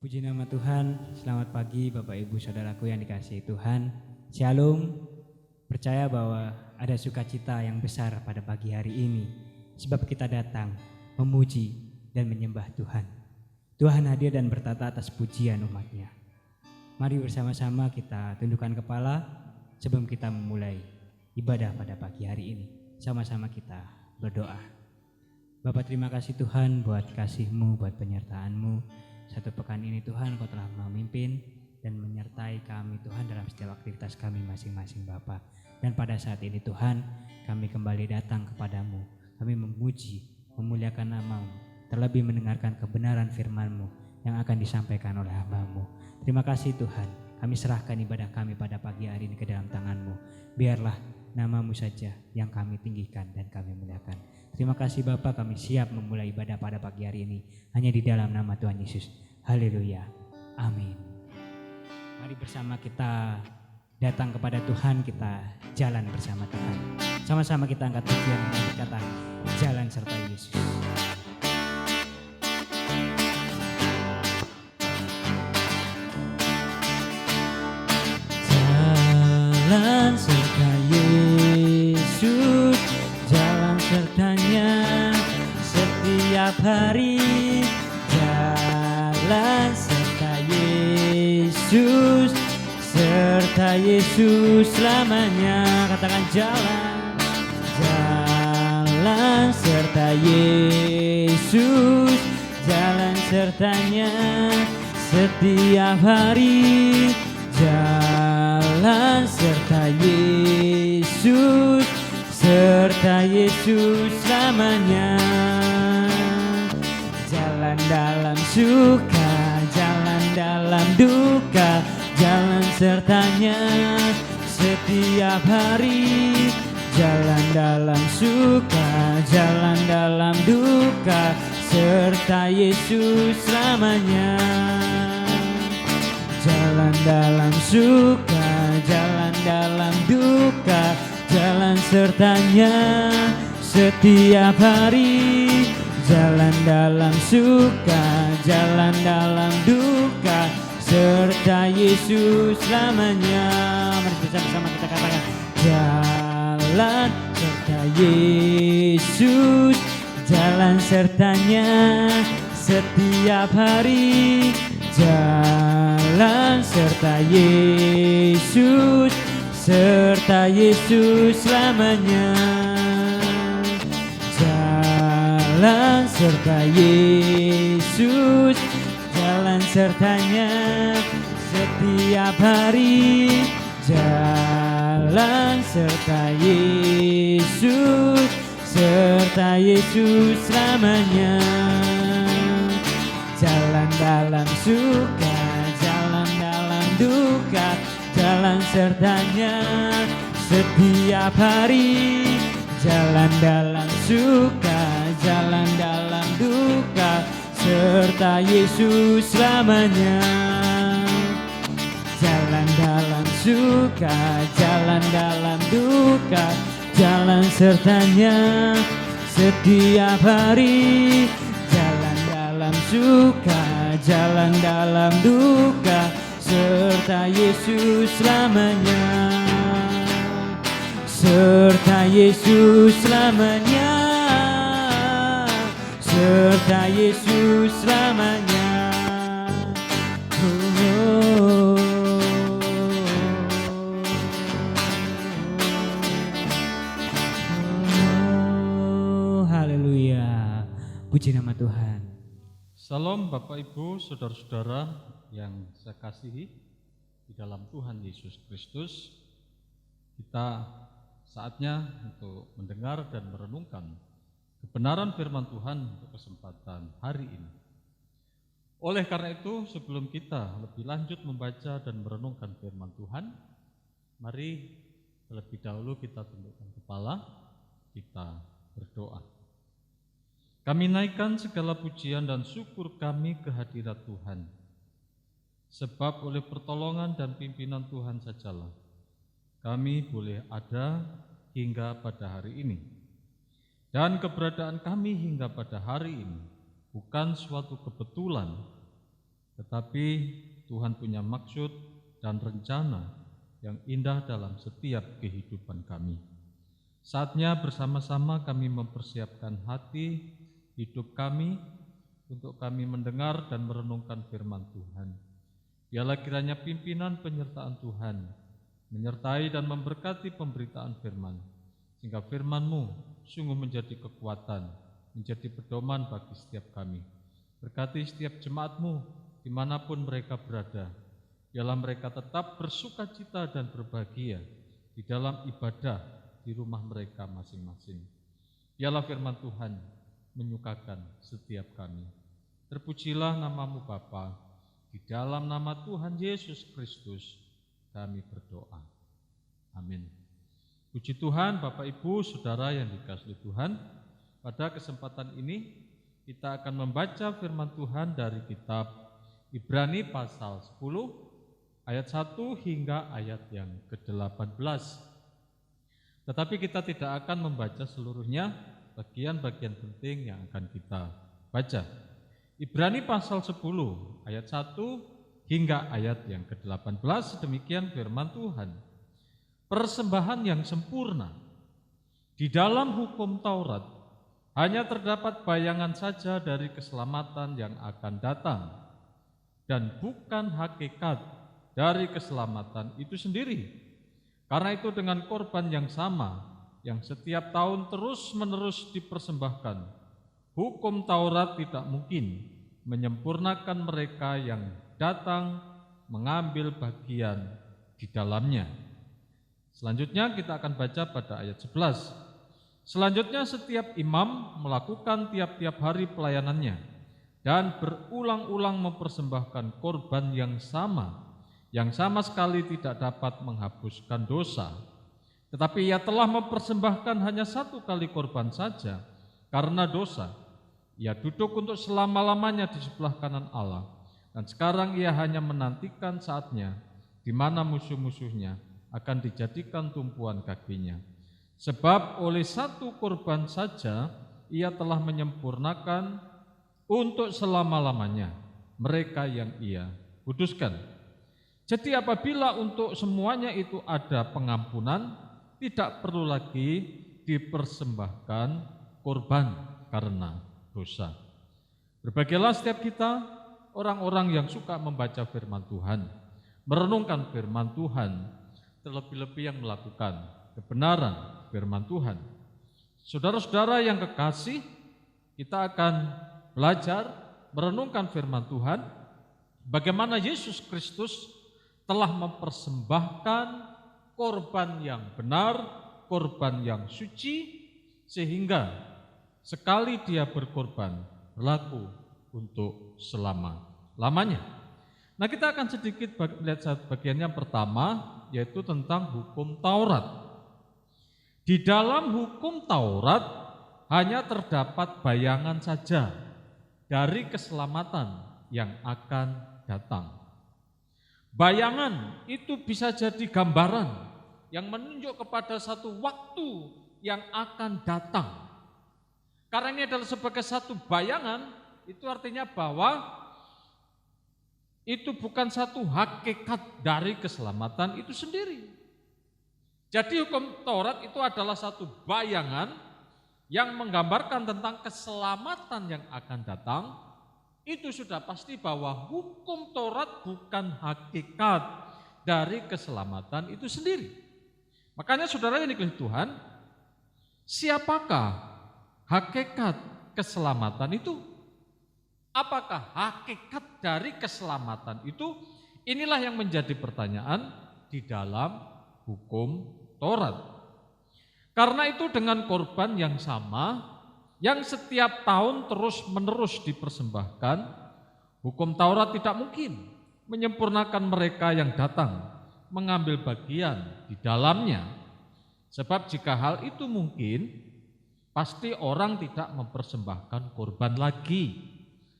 Puji nama Tuhan, selamat pagi Bapak Ibu Saudaraku yang dikasihi Tuhan. Shalom, percaya bahwa ada sukacita yang besar pada pagi hari ini. Sebab kita datang memuji dan menyembah Tuhan. Tuhan hadir dan bertata atas pujian umatnya. Mari bersama-sama kita tundukkan kepala sebelum kita memulai ibadah pada pagi hari ini. Sama-sama kita berdoa. Bapak terima kasih Tuhan buat kasih-Mu, buat penyertaan-Mu. Satu pekan ini Tuhan Kau telah memimpin dan menyertai kami Tuhan dalam setiap aktivitas kami masing-masing Bapa. Dan pada saat ini Tuhan kami kembali datang kepadamu. Kami memuji, memuliakan nama-Mu, terlebih mendengarkan kebenaran firman-Mu yang akan disampaikan oleh hamba-Mu. Terima kasih Tuhan, kami serahkan ibadah kami pada pagi hari ini ke dalam tangan-Mu. Biarlah nama-Mu saja yang kami tinggikan dan kami muliakan. Terima kasih Bapa, kami siap memulai ibadah pada pagi hari ini hanya di dalam nama Tuhan Yesus. Haleluya. Amin. Mari bersama kita datang kepada Tuhan, kita jalan bersama Tuhan. Sama-sama kita angkat pujian dan berkata, jalan serta Yesus. Jalan serta Yesus, jalan sertanya setiap hari. Jalan serta Yesus, serta Yesus selamanya. Katakan jalan, jalan serta Yesus, jalan sertanya setiap hari. Jalan serta Yesus, serta Yesus selamanya. Jalan dalam suka, jalan dalam duka, jalan sertanya setiap hari. Jalan dalam suka, jalan dalam duka, serta Yesus selamanya. Jalan dalam suka, jalan dalam duka, jalan sertanya setiap hari. Jalan dalam suka, jalan dalam duka, serta Yesus selamanya. Mari bersama-sama kita katakan, jalan serta Yesus, jalan sertanya setiap hari. Jalan serta Yesus, serta Yesus selamanya. Jalan serta Yesus, jalan sertanya setiap hari. Jalan serta Yesus, serta Yesus selamanya. Jalan dalam suka, jalan dalam duka, jalan sertanya setiap hari. Jalan dalam suka, jalan dalam duka, serta Yesus selamanya. Jalan dalam suka, jalan dalam duka, jalan sertanya setiap hari. Jalan dalam suka, jalan dalam duka, serta Yesus selamanya. Serta Yesus selamanya, serta Yesus selamanya. Haleluya. Puji nama Tuhan. Salam Bapak Ibu, Saudara-saudara yang saya kasihi di dalam Tuhan Yesus Kristus. Kita saatnya untuk mendengar dan merenungkan kebenaran firman Tuhan untuk kesempatan hari ini. Oleh karena itu, sebelum kita lebih lanjut membaca dan merenungkan firman Tuhan, mari terlebih dahulu kita tundukkan kepala, kita berdoa. Kami naikkan segala pujian dan syukur kami ke hadirat Tuhan, sebab oleh pertolongan dan pimpinan Tuhan sajalah kami boleh ada hingga pada hari ini. Dan keberadaan kami hingga pada hari ini bukan suatu kebetulan, Tetapi Tuhan punya maksud dan rencana yang indah dalam setiap kehidupan kami. Saatnya bersama-sama kami mempersiapkan hati, hidup kami, untuk kami mendengar dan merenungkan firman Tuhan. Biarlah kiranya pimpinan penyertaan Tuhan menyertai dan memberkati pemberitaan firman, sehingga firman-Mu sungguh menjadi kekuatan, menjadi pedoman bagi setiap kami. Berkati setiap jemaat-Mu dimanapun mereka berada. Biarlah mereka tetap bersukacita dan berbahagia di dalam ibadah di rumah mereka masing-masing. Biarlah firman Tuhan menyukakan setiap kami. Terpujilah nama-Mu Bapa, di dalam nama Tuhan Yesus Kristus kami berdoa. Amin. Puji Tuhan, Bapak Ibu, Saudara yang dikasihi Tuhan. Pada kesempatan ini kita akan membaca firman Tuhan dari kitab Ibrani pasal 10 ayat 1 hingga ayat yang ke-18. Tetapi kita tidak akan membaca seluruhnya, bagian-bagian penting yang akan kita baca. Ibrani pasal 10 ayat 1 hingga ayat yang ke-18, demikian firman Tuhan. Persembahan yang sempurna. Di dalam hukum Taurat hanya terdapat bayangan saja dari keselamatan yang akan datang, dan bukan hakikat dari keselamatan itu sendiri. Karena itu dengan korban yang sama, yang setiap tahun terus-menerus dipersembahkan, hukum Taurat tidak mungkin menyempurnakan mereka yang datang mengambil bagian di dalamnya. Selanjutnya kita akan baca pada ayat 11. Selanjutnya setiap imam melakukan tiap-tiap hari pelayanannya dan berulang-ulang mempersembahkan korban yang sama sekali tidak dapat menghapuskan dosa. Tetapi ia telah mempersembahkan hanya satu kali korban saja karena dosa. Ia duduk untuk selama-lamanya di sebelah kanan Allah, dan sekarang ia hanya menantikan saatnya di mana musuh-musuhnya akan dijadikan tumpuan kakinya. Sebab oleh satu korban saja ia telah menyempurnakan untuk selama-lamanya mereka yang ia kuduskan. Jadi apabila untuk semuanya itu ada pengampunan, tidak perlu lagi dipersembahkan korban karena dosa. Berbahagialah setiap kita, orang-orang yang suka membaca firman Tuhan, merenungkan firman Tuhan, terlebih-lebih yang melakukan kebenaran firman Tuhan. Saudara-saudara yang kekasih, kita akan belajar merenungkan firman Tuhan, bagaimana Yesus Kristus telah mempersembahkan korban yang benar, korban yang suci, sehingga sekali dia berkorban berlaku untuk selama-lamanya. Nah, kita akan sedikit lihat bagian yang pertama, yaitu tentang hukum Taurat. Di dalam hukum Taurat hanya terdapat bayangan saja dari keselamatan yang akan datang. Bayangan itu bisa jadi gambaran yang menunjuk kepada satu waktu yang akan datang. Karena ini adalah sebagai satu bayangan, itu artinya bahwa itu bukan satu hakikat dari keselamatan itu sendiri. Jadi hukum Taurat itu adalah satu bayangan yang menggambarkan tentang keselamatan yang akan datang. Itu sudah pasti bahwa hukum Taurat bukan hakikat dari keselamatan itu sendiri. Makanya saudara yang dikasihi Tuhan, siapakah hakikat keselamatan itu? Apakah hakikat dari keselamatan itu? Inilah yang menjadi pertanyaan di dalam hukum Taurat. Karena itu dengan korban yang sama, yang setiap tahun terus-menerus dipersembahkan, hukum Taurat tidak mungkin menyempurnakan mereka yang datang mengambil bagian di dalamnya. Sebab jika hal itu mungkin, pasti orang tidak mempersembahkan korban lagi.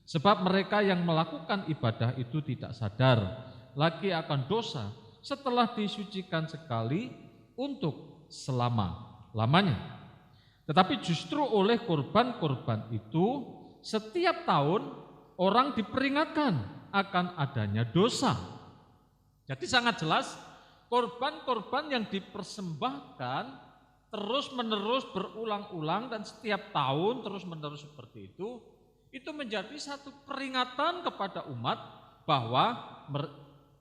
Sebab mereka yang melakukan ibadah itu tidak sadar lagi akan dosa setelah disucikan sekali untuk selama-lamanya. Tetapi justru oleh korban-korban itu setiap tahun orang diperingatkan akan adanya dosa. Jadi sangat jelas korban-korban yang dipersembahkan terus-menerus berulang-ulang dan setiap tahun terus-menerus seperti itu menjadi satu peringatan kepada umat bahwa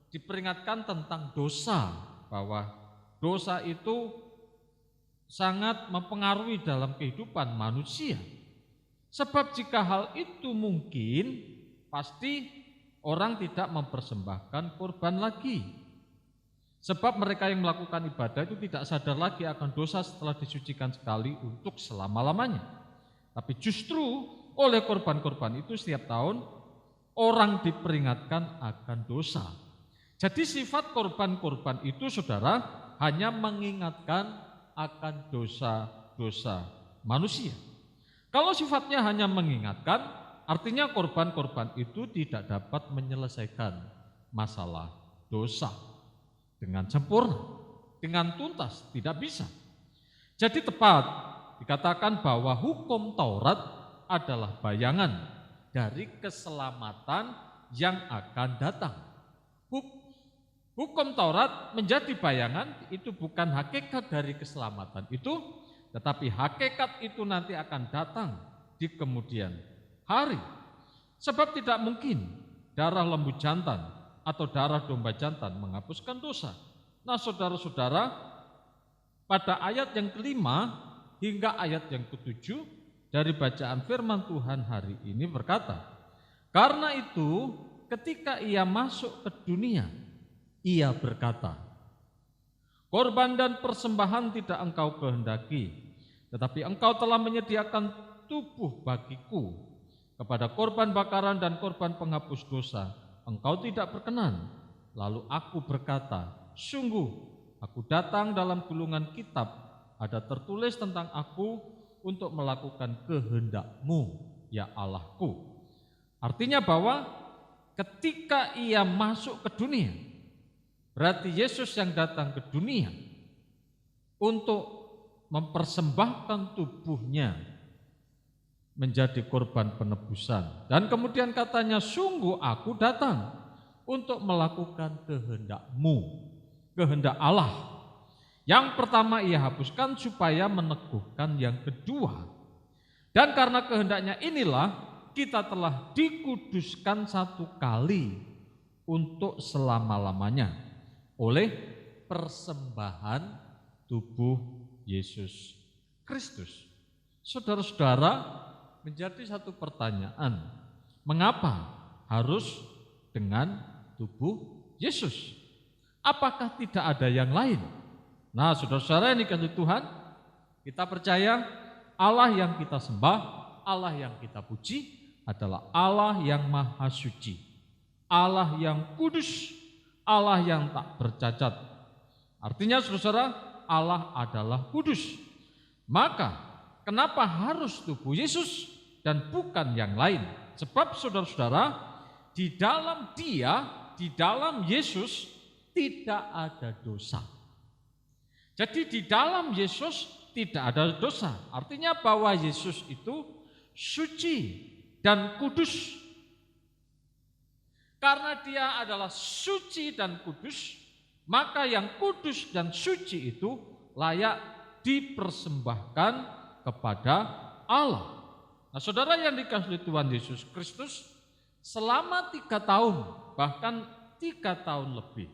diperingatkan tentang dosa, bahwa dosa itu sangat mempengaruhi dalam kehidupan manusia. Sebab jika hal itu mungkin, pasti orang tidak mempersembahkan korban lagi. Sebab mereka yang melakukan ibadah itu tidak sadar lagi akan dosa setelah disucikan sekali untuk selama-lamanya. Tapi justru oleh korban-korban itu setiap tahun orang diperingatkan akan dosa. Jadi sifat korban-korban itu saudara hanya mengingatkan akan dosa-dosa manusia. Kalau sifatnya hanya mengingatkan, artinya korban-korban itu tidak dapat menyelesaikan masalah dosa dengan sempurna, dengan tuntas, tidak bisa. Jadi tepat dikatakan bahwa hukum Taurat adalah bayangan dari keselamatan yang akan datang. Hukum Taurat menjadi bayangan, itu bukan hakikat dari keselamatan itu, tetapi hakikat itu nanti akan datang di kemudian hari. Sebab tidak mungkin darah lembu jantan atau darah domba jantan menghapuskan dosa. Nah saudara-saudara, pada ayat yang kelima hingga ayat yang ketujuh dari bacaan firman Tuhan hari ini berkata, karena itu ketika ia masuk ke dunia, ia berkata, korban dan persembahan tidak engkau kehendaki, tetapi engkau telah menyediakan tubuh bagiku. Kepada korban bakaran dan korban penghapus dosa engkau tidak berkenan. Lalu aku berkata, sungguh aku datang dalam gulungan kitab, ada tertulis tentang aku untuk melakukan kehendak-Mu, ya Allahku. Artinya bahwa ketika ia masuk ke dunia, berarti Yesus yang datang ke dunia untuk mempersembahkan tubuhnya menjadi korban penebusan. Dan kemudian katanya, sungguh aku datang untuk melakukan kehendak-Mu, kehendak Allah. Yang pertama ia hapuskan supaya meneguhkan yang kedua. Dan karena kehendaknya inilah kita telah dikuduskan satu kali untuk selama-lamanya oleh persembahan tubuh Yesus Kristus. Saudara-saudara, menjadi satu pertanyaan, mengapa harus dengan tubuh Yesus? Apakah tidak ada yang lain? Nah, saudara-saudara yang dikasihi Tuhan, kita percaya Allah yang kita sembah, Allah yang kita puji adalah Allah yang maha suci, Allah yang kudus, Allah yang tak bercacat. Artinya saudara-saudara, Allah adalah kudus. Maka kenapa harus tubuh Yesus dan bukan yang lain? Sebab saudara-saudara, di dalam Dia, di dalam Yesus tidak ada dosa. Jadi di dalam Yesus tidak ada dosa. Artinya bahwa Yesus itu suci dan kudus. Karena Dia adalah suci dan kudus, maka yang kudus dan suci itu layak dipersembahkan kepada Allah. Nah, saudara yang dikasihi Tuhan Yesus Kristus, selama 3 tahun, bahkan 3 tahun lebih,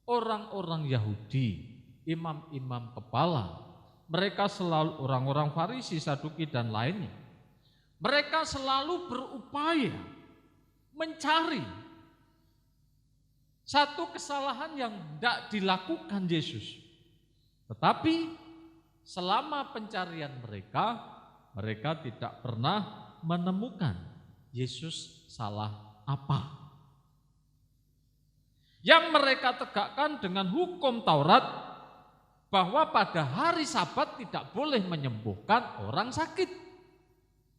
orang-orang Yahudi, imam-imam kepala, mereka selalu orang-orang Farisi, Saduki dan lainnya, mereka selalu berupaya mencari satu kesalahan yang tidak dilakukan Yesus. Tetapi selama pencarian mereka tidak pernah menemukan Yesus salah apa. Yang mereka tegakkan dengan hukum Taurat bahwa pada hari Sabat tidak boleh menyembuhkan orang sakit.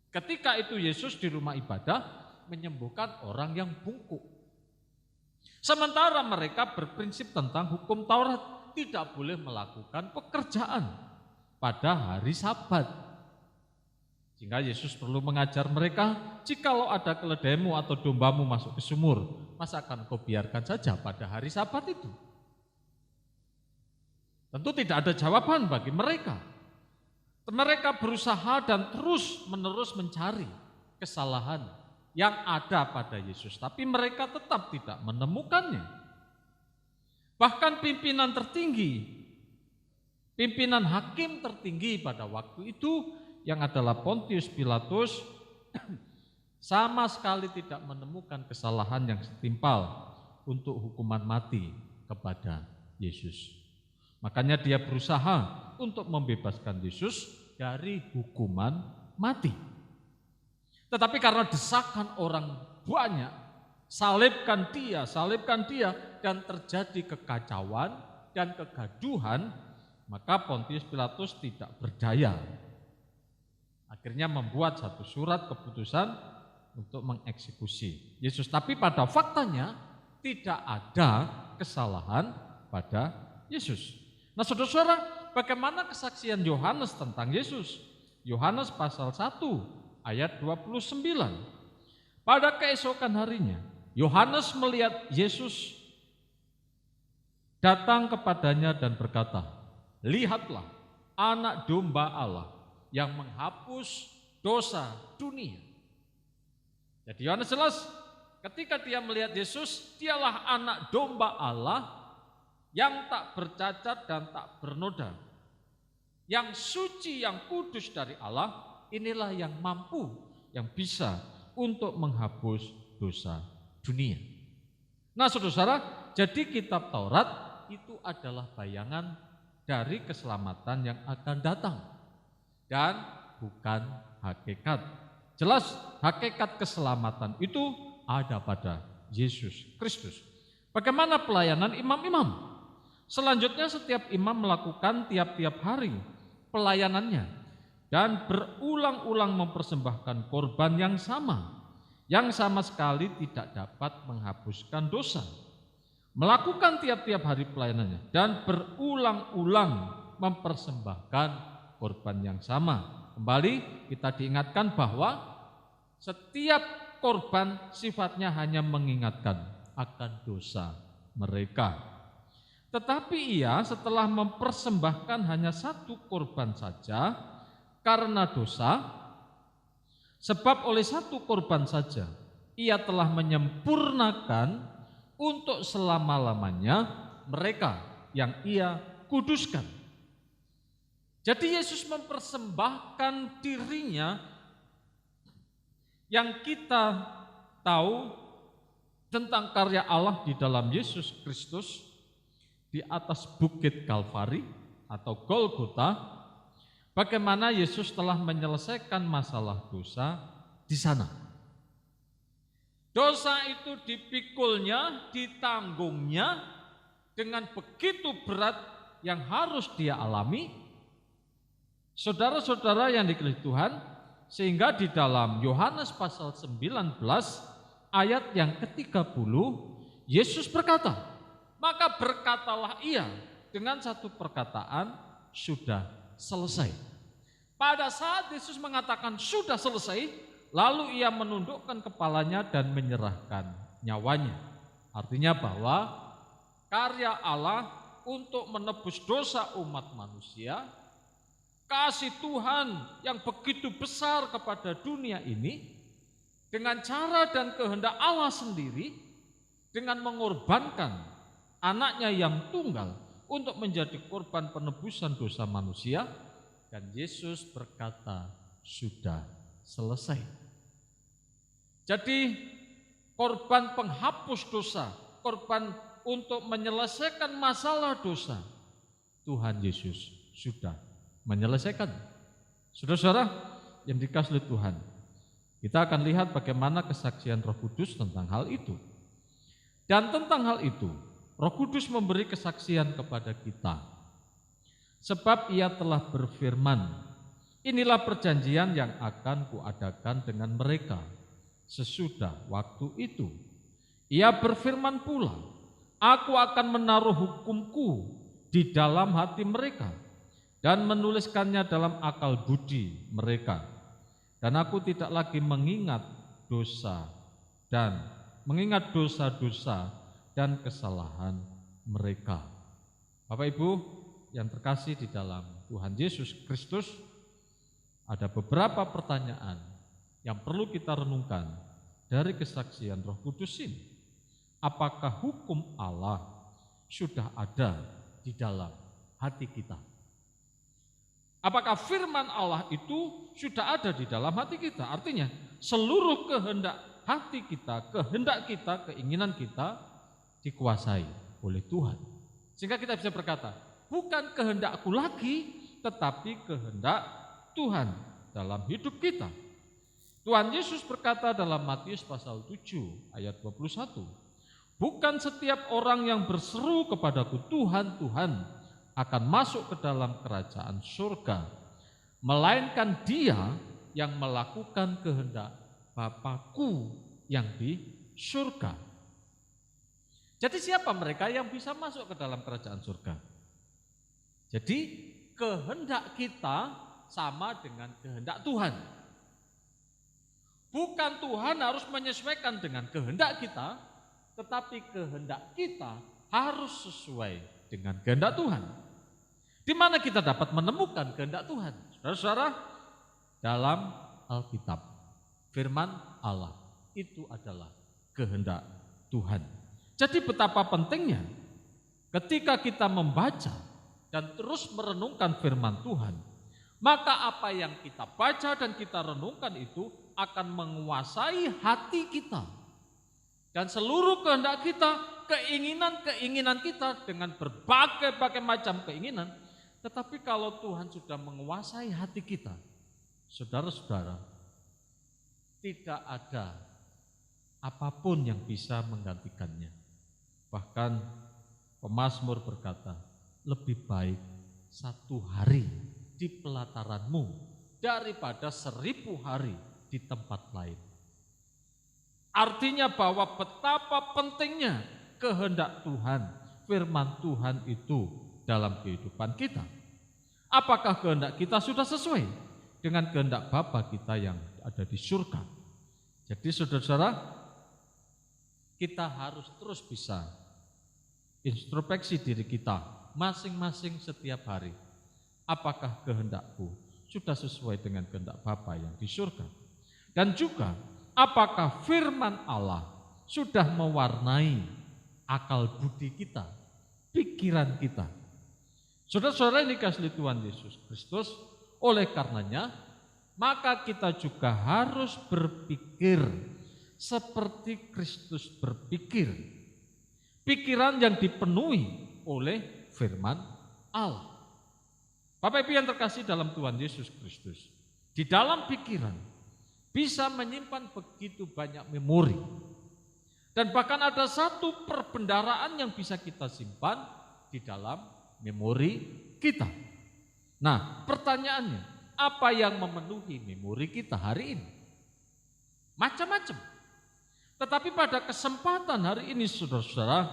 Ketika itu Yesus di rumah ibadah menyembuhkan orang yang bungkuk. Sementara mereka berprinsip tentang hukum Taurat, tidak boleh melakukan pekerjaan pada hari Sabat. Sehingga Yesus perlu mengajar mereka, jikalau ada keledaimu atau dombamu masuk ke sumur, masa akan kau biarkan saja pada hari Sabat itu? Tentu tidak ada jawaban bagi mereka. Mereka berusaha dan terus-menerus mencari kesalahan yang ada pada Yesus, tapi mereka tetap tidak menemukannya. Bahkan pimpinan tertinggi, pimpinan hakim tertinggi pada waktu itu yang adalah Pontius Pilatus sama sekali tidak menemukan kesalahan yang setimpal untuk hukuman mati kepada Yesus. Makanya dia berusaha untuk membebaskan Yesus dari hukuman mati. Tetapi karena desakan orang banyak, salibkan dia, dan terjadi kekacauan dan kegaduhan, maka Pontius Pilatus tidak berdaya. Akhirnya membuat satu surat keputusan untuk mengeksekusi Yesus. Tapi pada faktanya tidak ada kesalahan pada Yesus. Nah saudara-saudara, bagaimana kesaksian Yohanes tentang Yesus? Yohanes pasal 1 ayat 29. Pada keesokan harinya, Yohanes melihat Yesus datang kepadanya dan berkata, "Lihatlah anak domba Allah yang menghapus dosa dunia." Jadi Yohanes jelas ketika dia melihat Yesus, dialah anak domba Allah yang tak bercacat dan tak bernoda, yang suci, yang kudus dari Allah. Inilah yang mampu, yang bisa untuk menghapus dosa dunia. Nah saudara, jadi kitab Taurat itu adalah bayangan dari keselamatan yang akan datang dan bukan hakikat. Jelas hakikat keselamatan itu ada pada Yesus Kristus. Bagaimana pelayanan imam-imam? Selanjutnya setiap imam melakukan tiap-tiap hari pelayanannya dan berulang-ulang mempersembahkan korban yang sama sekali tidak dapat menghapuskan dosa. Melakukan tiap-tiap hari pelayanannya dan berulang-ulang mempersembahkan korban yang sama. Kembali kita diingatkan bahwa setiap korban sifatnya hanya mengingatkan akan dosa mereka. Tetapi ia setelah mempersembahkan hanya satu korban saja karena dosa, sebab oleh satu korban saja ia telah menyempurnakan untuk selama-lamanya mereka yang ia kuduskan. Jadi Yesus mempersembahkan dirinya. Yang kita tahu tentang karya Allah di dalam Yesus Kristus di atas bukit Kalvari atau Golgota, bagaimana Yesus telah menyelesaikan masalah dosa di sana. Dosa itu dipikulnya, ditanggungnya dengan begitu berat yang harus dia alami. Saudara-saudara yang dikasihi Tuhan, sehingga di dalam Yohanes pasal 19 ayat yang ke-30, Yesus berkata, maka berkatalah ia dengan satu perkataan, sudah selesai. Pada saat Yesus mengatakan sudah selesai, lalu ia menundukkan kepalanya dan menyerahkan nyawanya. Artinya bahwa karya Allah untuk menebus dosa umat manusia, kasih Tuhan yang begitu besar kepada dunia ini, dengan cara dan kehendak Allah sendiri, dengan mengorbankan anaknya yang tunggal untuk menjadi korban penebusan dosa manusia, dan Yesus berkata, sudah selesai. Jadi korban penghapus dosa, korban untuk menyelesaikan masalah dosa, Tuhan Yesus sudah menyelesaikan. Saudara-saudara yang dikasihi Tuhan, kita akan lihat bagaimana kesaksian Roh Kudus tentang hal itu. Dan tentang hal itu, Roh Kudus memberi kesaksian kepada kita. Sebab ia telah berfirman, inilah perjanjian yang akan kuadakan dengan mereka sesudah waktu itu. Ia berfirman pula, aku akan menaruh hukumku di dalam hati mereka dan menuliskannya dalam akal budi mereka. Dan aku tidak lagi mengingat dosa dan mengingat dosa-dosa dan kesalahan mereka. Bapak Ibu yang terkasih di dalam Tuhan Yesus Kristus, ada beberapa pertanyaan yang perlu kita renungkan dari kesaksian Roh Kudus ini. Apakah hukum Allah sudah ada di dalam hati kita? Apakah firman Allah itu sudah ada di dalam hati kita? Artinya seluruh kehendak hati kita, kehendak kita, keinginan kita dikuasai oleh Tuhan. Sehingga kita bisa berkata, bukan kehendakku lagi, tetapi kehendak Tuhan dalam hidup kita. Tuhan Yesus berkata dalam Matius pasal 7 ayat 21, bukan setiap orang yang berseru kepadaku Tuhan, Tuhan akan masuk ke dalam kerajaan surga, melainkan dia yang melakukan kehendak Bapa-Ku yang di surga. Jadi siapa mereka yang bisa masuk ke dalam kerajaan surga? Jadi kehendak kita sama dengan kehendak Tuhan. Bukan Tuhan harus menyesuaikan dengan kehendak kita, tetapi kehendak kita harus sesuai dengan kehendak Tuhan. Di mana kita dapat menemukan kehendak Tuhan? Saudara-saudara, dalam Alkitab, firman Allah itu adalah kehendak Tuhan. Jadi betapa pentingnya ketika kita membaca dan terus merenungkan firman Tuhan, maka apa yang kita baca dan kita renungkan itu akan menguasai hati kita. Dan seluruh kehendak kita, keinginan-keinginan kita dengan berbagai-bagai macam keinginan. Tetapi kalau Tuhan sudah menguasai hati kita, saudara-saudara, tidak ada apapun yang bisa menggantikannya. Bahkan pemazmur berkata, lebih baik 1 hari di pelataranmu daripada 1000 hari di tempat lain. Artinya bahwa betapa pentingnya kehendak Tuhan, firman Tuhan itu dalam kehidupan kita. Apakah kehendak kita sudah sesuai dengan kehendak Bapa kita yang ada di surga? Jadi saudara-saudara, kita harus terus bisa introspeksi diri kita masing-masing setiap hari. Apakah kehendakku sudah sesuai dengan kehendak Bapa yang di surga? Dan juga apakah firman Allah sudah mewarnai akal budi kita, pikiran kita? Saudara-saudara yang dikasihi Tuhan Yesus Kristus, oleh karenanya maka kita juga harus berpikir seperti Kristus berpikir. Pikiran yang dipenuhi oleh firman Allah. Bapak Ibu yang terkasih dalam Tuhan Yesus Kristus, di dalam pikiran bisa menyimpan begitu banyak memori. Dan bahkan ada satu perbendaharaan yang bisa kita simpan di dalam memori kita. Nah, pertanyaannya, apa yang memenuhi memori kita hari ini? Macam-macam. Tetapi pada kesempatan hari ini saudara-saudara,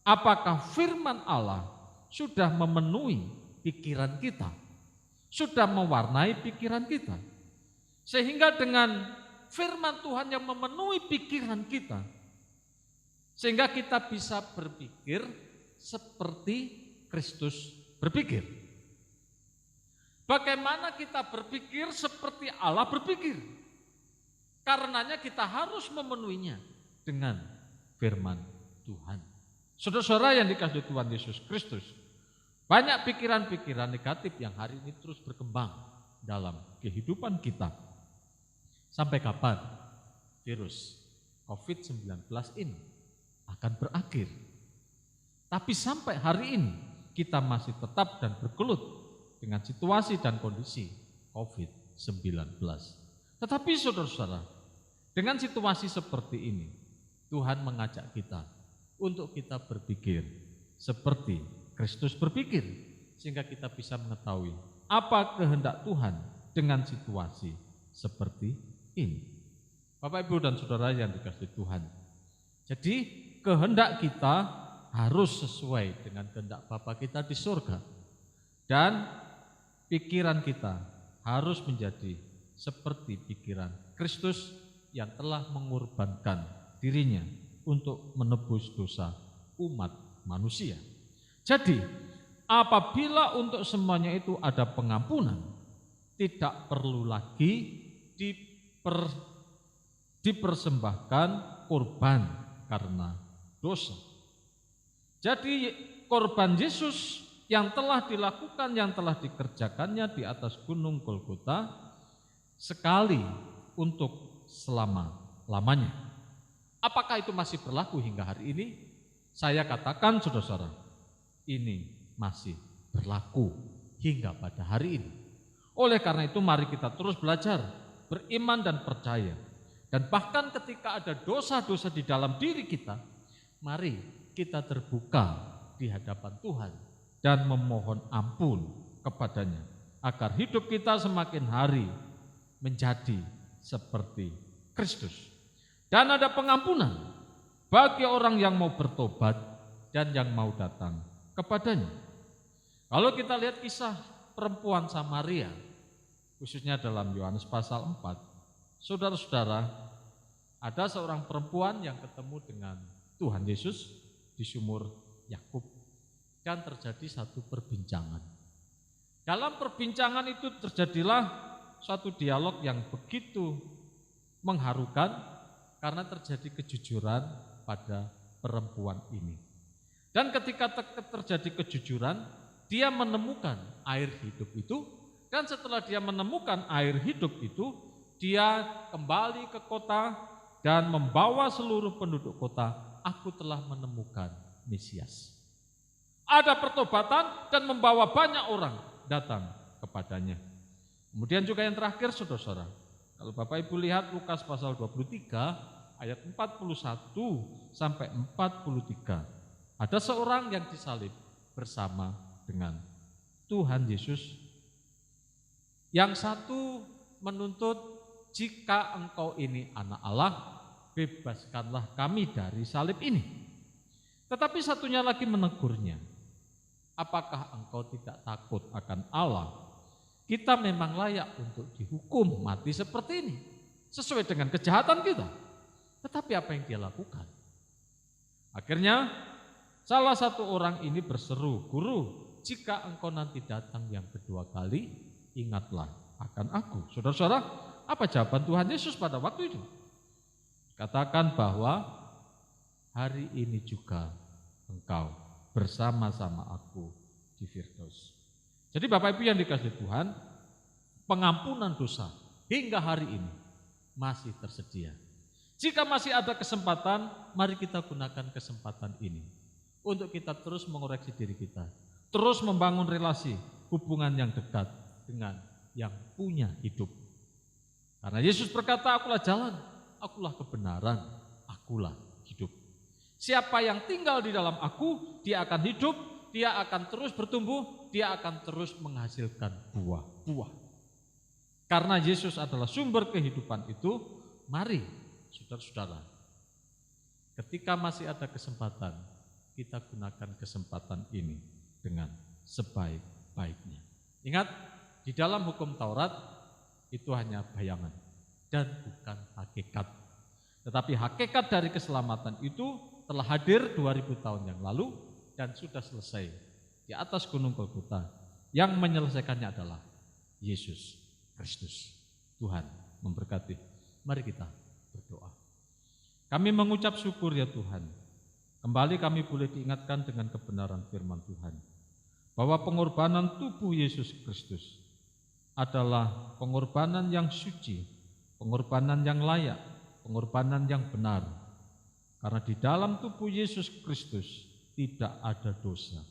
apakah firman Allah sudah memenuhi pikiran kita? Sudah mewarnai pikiran kita? Sehingga dengan firman Tuhan yang memenuhi pikiran kita, sehingga kita bisa berpikir seperti Kristus berpikir. Bagaimana kita berpikir seperti Allah berpikir? Karenanya kita harus memenuhinya dengan firman Tuhan. Saudara-saudara yang dikasihi Tuhan Yesus Kristus, banyak pikiran-pikiran negatif yang hari ini terus berkembang dalam kehidupan kita. Sampai kapan virus COVID-19 ini akan berakhir? Tapi sampai hari ini kita masih tetap dan bergelut dengan situasi dan kondisi COVID-19. Tetapi saudara-saudara, dengan situasi seperti ini, Tuhan mengajak kita untuk kita berpikir seperti Kristus berpikir, sehingga kita bisa mengetahui apa kehendak Tuhan dengan situasi seperti ini. Bapak, Ibu, dan saudara yang dikasihi Tuhan, jadi kehendak kita harus sesuai dengan kehendak Bapa kita di surga, dan pikiran kita harus menjadi seperti pikiran Kristus yang telah mengorbankan dirinya untuk menebus dosa umat manusia. Jadi, apabila untuk semuanya itu ada pengampunan, tidak perlu lagi dipersembahkan korban karena dosa. Jadi korban Yesus yang telah dilakukan, yang telah dikerjakannya di atas gunung Golgota sekali untuk selama-lamanya. Apakah itu masih berlaku hingga hari ini? Saya katakan saudara-saudara, ini masih berlaku hingga pada hari ini. Oleh karena itu mari kita terus belajar, beriman dan percaya. Dan bahkan ketika ada dosa-dosa di dalam diri kita, mari kita terbuka di hadapan Tuhan dan memohon ampun kepadanya, agar hidup kita semakin hari menjadi seperti Kristus. Dan ada pengampunan bagi orang yang mau bertobat dan yang mau datang kepadanya. Kalau kita lihat kisah perempuan Samaria, khususnya dalam Yohanes pasal 4, saudara-saudara, ada seorang perempuan yang ketemu dengan Tuhan Yesus di sumur Yakub, dan terjadi satu perbincangan. Dalam perbincangan itu terjadilah suatu dialog yang begitu mengharukan karena terjadi kejujuran pada perempuan ini. Dan ketika terjadi kejujuran, dia menemukan air hidup itu, dan setelah dia menemukan air hidup itu, dia kembali ke kota dan membawa seluruh penduduk kota, aku telah menemukan Mesias. Ada pertobatan dan membawa banyak orang datang kepadanya. Kemudian juga yang terakhir saudara-saudara, kalau Bapak Ibu lihat Lukas pasal 23 ayat 41 sampai 43, ada seorang yang disalib bersama dengan Tuhan Yesus. Yang satu menuntut, jika engkau ini anak Allah, bebaskanlah kami dari salib ini. Tetapi satunya lagi menegurnya, apakah engkau tidak takut akan Allah? Kita memang layak untuk dihukum mati seperti ini, sesuai dengan kejahatan kita. Tetapi apa yang dia lakukan? Akhirnya salah satu orang ini berseru, Guru, jika engkau nanti datang yang kedua kali, ingatlah akan aku. Saudara-saudara, apa jawaban Tuhan Yesus pada waktu itu? Katakan bahwa hari ini juga engkau bersama-sama aku di Firdaus. Jadi Bapak Ibu yang dikasihi Tuhan, pengampunan dosa hingga hari ini masih tersedia. Jika masih ada kesempatan, mari kita gunakan kesempatan ini untuk kita terus mengoreksi diri kita, terus membangun relasi, hubungan yang dekat dengan yang punya hidup. Karena Yesus berkata, akulah jalan, akulah kebenaran, akulah hidup. Siapa yang tinggal di dalam aku, dia akan hidup, dia akan terus bertumbuh, dia akan terus menghasilkan buah-buah. Karena Yesus adalah sumber kehidupan itu, mari saudara-saudara, ketika masih ada kesempatan, kita gunakan kesempatan ini dengan sebaik-baiknya. Ingat, di dalam hukum Taurat itu hanya bayangan dan bukan hakikat. Tetapi hakikat dari keselamatan itu telah hadir 2000 tahun yang lalu dan sudah selesai di atas gunung Golgota. Yang menyelesaikannya adalah Yesus Kristus. Tuhan memberkati. Mari kita berdoa. Kami mengucap syukur ya Tuhan. Kembali kami boleh diingatkan dengan kebenaran firman Tuhan, bahwa pengorbanan tubuh Yesus Kristus adalah pengorbanan yang suci, pengorbanan yang layak, pengorbanan yang benar. Karena di dalam tubuh Yesus Kristus tidak ada dosa.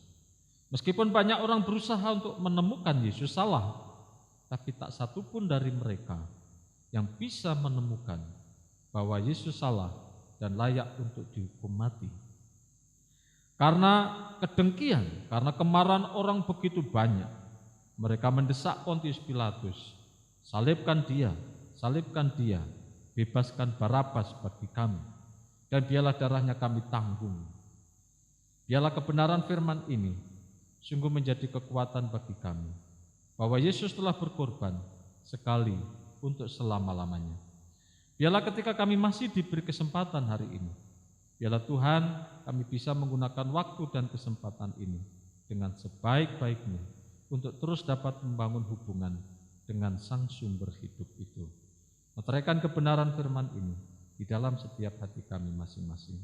Meskipun banyak orang berusaha untuk menemukan Yesus salah, tapi tak satu pun dari mereka yang bisa menemukan bahwa Yesus salah dan layak untuk dihukum mati. Karena kedengkian, karena kemarahan orang begitu banyak, mereka mendesak Pontius Pilatus, salibkan dia, bebaskan Barabas bagi kami, dan biarlah darahnya kami tanggung. Biarlah kebenaran firman ini sungguh menjadi kekuatan bagi kami, bahwa Yesus telah berkorban sekali untuk selama-lamanya. Biarlah ketika kami masih diberi kesempatan hari ini, biarlah Tuhan kami bisa menggunakan waktu dan kesempatan ini dengan sebaik-baiknya untuk terus dapat membangun hubungan dengan Sang Sumber hidup itu. Meteraikan kebenaran firman ini di dalam setiap hati kami masing-masing.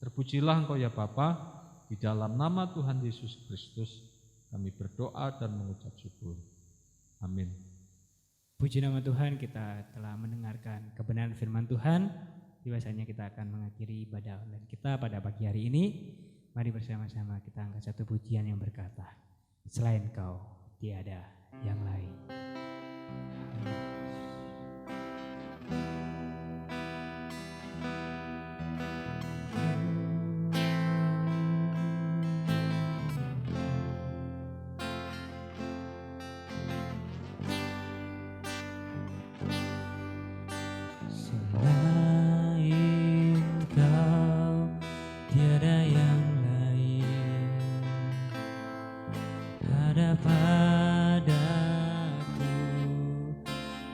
Terpujilah Engkau ya Bapa, di dalam nama Tuhan Yesus Kristus kami berdoa dan mengucap syukur. Amin. Puji nama Tuhan, kita telah mendengarkan kebenaran firman Tuhan. Biasanya kita akan mengakhiri ibadah online kita pada pagi hari ini. Mari bersama-sama kita angkat satu pujian yang berkata, selain Kau tiada yang lain. Selain Kau tiada yang lain, ada padaku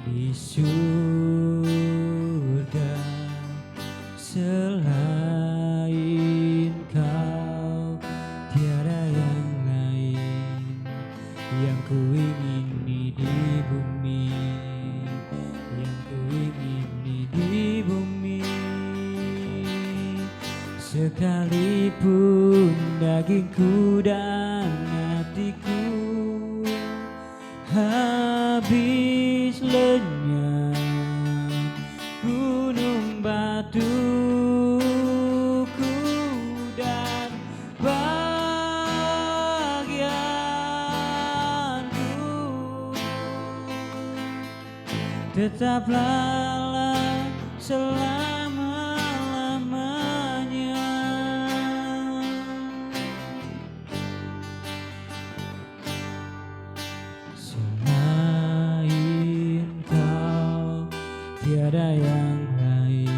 di surga. Selain Kau tiada yang lain, yang ku ingini di bumi, yang ku ingini di bumi. Sekalipun dagingku dan hatiku habis lenyap, gunung batuku dan bagianku, tetaplah selama-lamanya. Selain Kau tiada yang lain,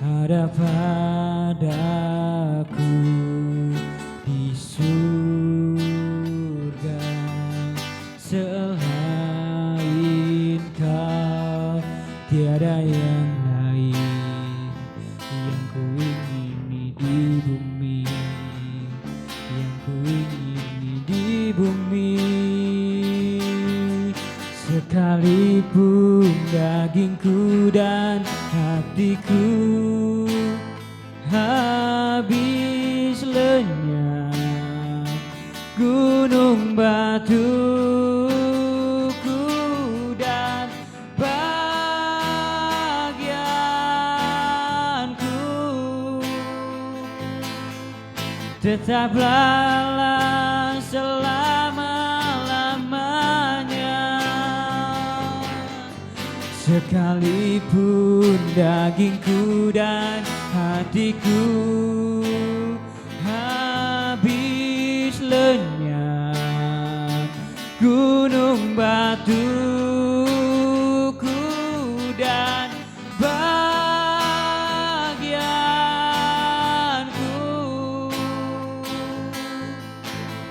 ada padaku di surga. Selain Kau tiada yang lain, yang ku ingini di bumi, yang ku ingini di bumi. Sekalipun dagingku dan hatiku habis lenyap, gunung batuku dan bagianku, tetaplah selama-lamanya. Sekalipun dagingku dan hatiku habis lenyap, gunung batuku dan bagianku,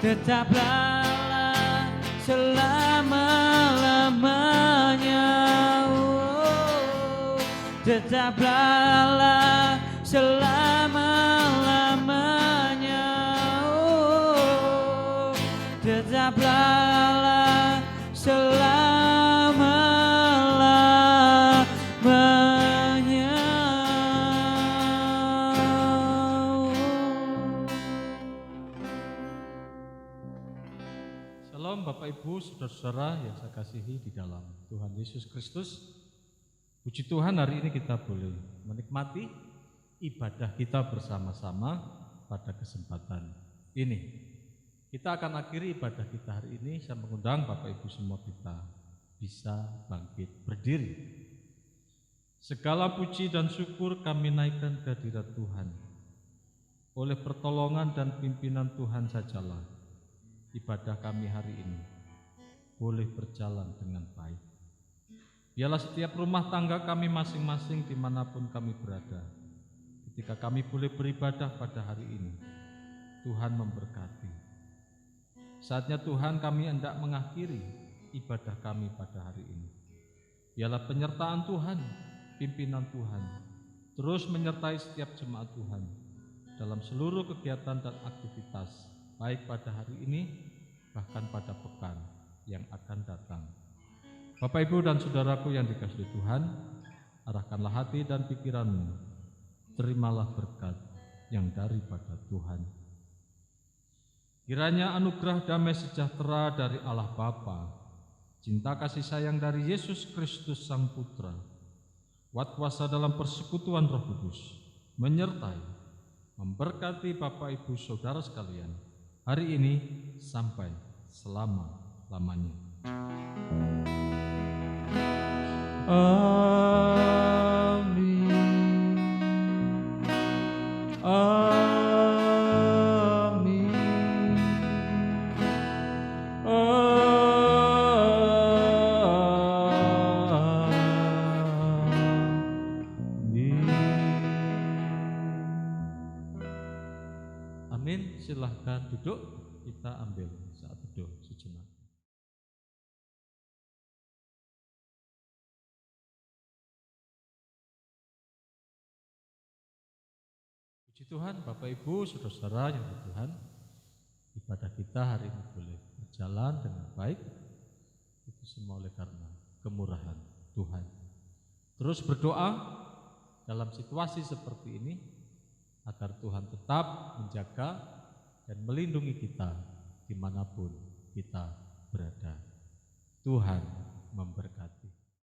tetaplah selama-lamanya. Tetaplah selama-lamanya. Tetaplah selama-lamanya. Shalom Bapak Ibu, saudara-saudara yang saya kasihi di dalam Tuhan Yesus Kristus. Puji Tuhan, hari ini kita boleh menikmati ibadah kita bersama-sama pada kesempatan ini. Kita akan akhiri ibadah kita hari ini. Saya mengundang Bapak Ibu semua kita bisa bangkit berdiri. Segala puji dan syukur kami naikkan ke hadirat Tuhan. Oleh pertolongan dan pimpinan Tuhan sajalah ibadah kami hari ini boleh berjalan dengan baik. Biarlah setiap rumah tangga kami masing-masing dimanapun kami berada, ketika kami boleh beribadah pada hari ini, Tuhan memberkati. Saatnya Tuhan kami hendak mengakhiri ibadah kami pada hari ini. Biarlah penyertaan Tuhan, pimpinan Tuhan, terus menyertai setiap jemaat Tuhan dalam seluruh kegiatan dan aktivitas, baik pada hari ini, bahkan pada pekan yang akan datang. Bapak, Ibu, dan saudaraku yang dikasihi Tuhan, arahkanlah hati dan pikiranmu, terimalah berkat yang daripada Tuhan. Kiranya anugerah damai sejahtera dari Allah Bapa, cinta kasih sayang dari Yesus Kristus Sang Putra, kuat kuasa dalam persekutuan Roh Kudus, menyertai, memberkati Bapak, Ibu, saudara sekalian, hari ini sampai selama-lamanya. Amin. Amin. Amin. Silahkan duduk, kita ambil saat teduh sejenak. Puji Tuhan, Bapak, Ibu, saudara-saudara yang Tuhan, ibadah kita hari ini boleh berjalan dengan baik. Itu semua oleh karena kemurahan Tuhan. Terus berdoa dalam situasi seperti ini agar Tuhan tetap menjaga dan melindungi kita dimanapun kita berada. Tuhan memberkati.